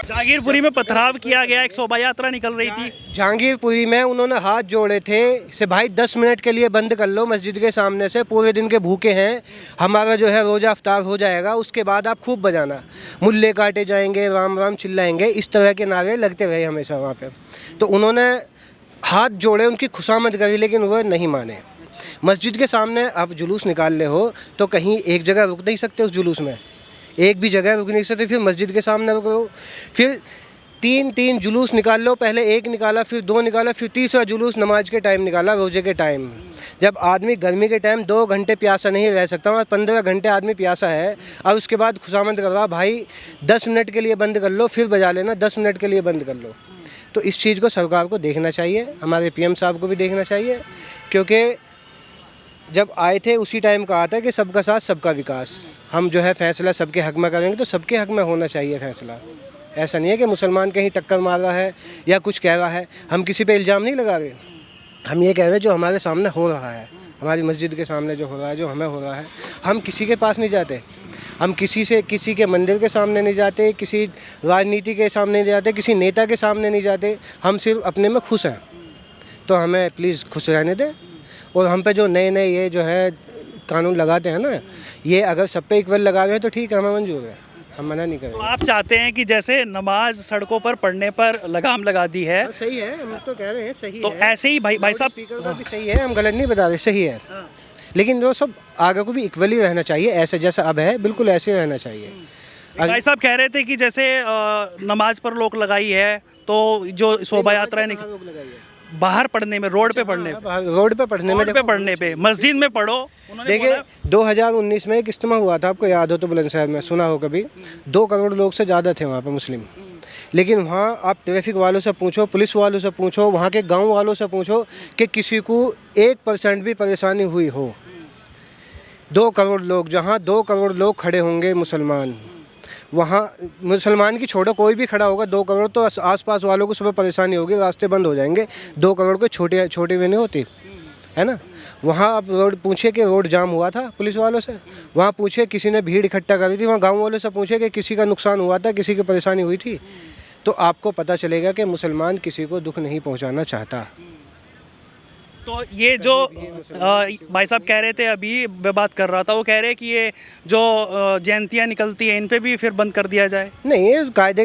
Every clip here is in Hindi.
जहांगीरपुरी में पथराव किया गया, एक शोभा यात्रा निकल रही थी। जहांगीरपुरी में उन्होंने हाथ जोड़े थे से भाई 10 मिनट के लिए बंद कर लो मस्जिद के सामने से, पूरे दिन के भूखे हैं, हमारा जो है रोज़ा अफ्तार हो जाएगा, उसके बाद आप खूब बजाना, मुल्ले काटे जाएंगे, राम राम चिल्लाएंगे, इस तरह के नारे लगते रहे हमेशा वहाँ पे। तो उन्होंने हाथ जोड़े, उनकी खुशामद करी, लेकिन वो नहीं माने। मस्जिद के सामने आप जुलूस निकाल ले हो तो कहीं एक जगह रुक नहीं सकते, उस जुलूस में एक भी जगह रुक नहीं सकते, फिर मस्जिद के सामने रुको, फिर तीन जुलूस निकाल लो, पहले एक निकाला, फिर 2 निकाला, फिर तीसरा जुलूस नमाज के टाइम निकाला, रोजे के टाइम। जब आदमी गर्मी के टाइम 2 घंटे प्यासा नहीं रह सकता, और 15 घंटे आदमी प्यासा है, और उसके बाद खुशामद कर रहा भाई 10 मिनट के लिए बंद कर लो, फिर बजा लेना, 10 मिनट के लिए बंद कर लो। तो इस चीज़ को सरकार को देखना चाहिए, हमारे पीएम साहब को भी देखना चाहिए, क्योंकि जब आए थे उसी टाइम कहा था कि सबका साथ सबका विकास, हम जो है फैसला सबके हक में करेंगे, तो सबके हक में होना चाहिए फैसला। ऐसा नहीं है कि मुसलमान कहीं टक्कर मार रहा है या कुछ कह रहा है, हम किसी पे इल्ज़ाम नहीं लगा रहे, हम ये कह रहे हैं जो हमारे सामने हो रहा है, हमारी मस्जिद के सामने जो हो रहा है, जो हमें हो रहा है, हम किसी के पास नहीं जाते, हम किसी के मंदिर के सामने नहीं जाते, किसी राजनीति के सामने नहीं जाते, किसी नेता के सामने नहीं जाते, हम सिर्फ अपने में खुश हैं। तो हमें प्लीज़ खुश रहने दें, और हम पे जो नए ये जो है कानून लगाते हैं ना, ये अगर सब पे इक्वल लगा रहे हैं तो ठीक है, हमें मंजूर है, हम मना नहीं करेंगे। तो आप चाहते हैं कि जैसे नमाज सड़कों पर पढ़ने पर लगाम लगा दी है, सही है, हम तो कह रहे हैं सही तो है, ऐसे ही भाई साहब स्पीकर का भी सही है, हम गलत नहीं बता रहे, सही है, लेकिन वो सब आगे को भी इक्वली रहना चाहिए, ऐसे जैसा अब है बिल्कुल ऐसे ही रहना चाहिए। भाई साहब कह रहे थे कि जैसे नमाज पर रोक लगाई है, तो जो शोभा यात्रा बाहर पढ़ने में, रोड पे पढ़ने पे, रोड पे पढ़ने में, रोड पे पढ़ने पे, मस्जिद में पढ़ो। देखिए 2019 में एक इज्तिमा हुआ था, आपको याद हो तो बुलंदशहर में, सुना हो कभी, 2 करोड़ लोग से ज़्यादा थे वहाँ पे मुस्लिम, लेकिन वहाँ आप ट्रैफिक वालों से पूछो, पुलिस वालों से पूछो, वहाँ के गांव वालों से पूछो कि किसी को 1% भी परेशानी हुई हो। 2 करोड़ लोग, जहाँ 2 करोड़ लोग खड़े होंगे मुसलमान, वहाँ मुसलमान की छोड़ो, कोई भी खड़ा होगा 2 करोड़, तो आसपास वालों को सुबह परेशानी होगी, रास्ते बंद हो जाएंगे। 2 करोड़ को छोटी भी नहीं होती है ना। वहाँ आप रोड पूछे कि रोड जाम हुआ था पुलिस वालों से, वहाँ पूछे किसी ने भीड़ इकट्ठा करी थी, वहाँ गांव वालों से पूछे कि किसी का नुकसान हुआ था, किसी की परेशानी हुई थी, तो आपको पता चलेगा कि मुसलमान किसी को दुख नहीं पहुँचाना चाहता। तो ये जो भाई साहब कह रहे थे, अभी मैं बात कर रहा था, वो कह रहे हैं कि ये जो जयंतियाँ निकलती हैं, इन पे भी फिर बंद कर दिया जाए। नहीं, ये कायदे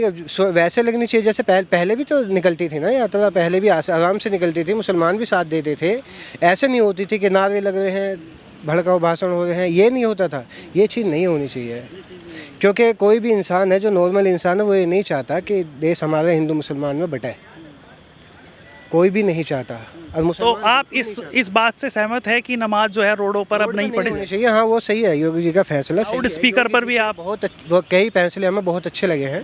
वैसे लगनी चाहिए, जैसे पहले भी तो निकलती थी ना यात्रा, पहले भी आराम से निकलती थी, मुसलमान भी साथ देते थे, ऐसे नहीं होती थी कि नारे लग रहे हैं, भड़काऊ भाषण हो रहे हैं, ये नहीं होता था, ये चीज़ नहीं होनी चाहिए, क्योंकि कोई भी इंसान है जो नॉर्मल इंसान है, वो ये नहीं चाहता कि देश हमारे हिंदू मुसलमान में बटे, कोई भी नहीं चाहता। तो आप इस बात से सहमत है कि नमाज जो है रोडों पर अब नहीं पढ़नी चाहिए? हाँ, वो सही है, योगी जी का फैसला सही है। स्पीकर पर भी आप कई फैसले हमें बहुत अच्छे लगे हैं।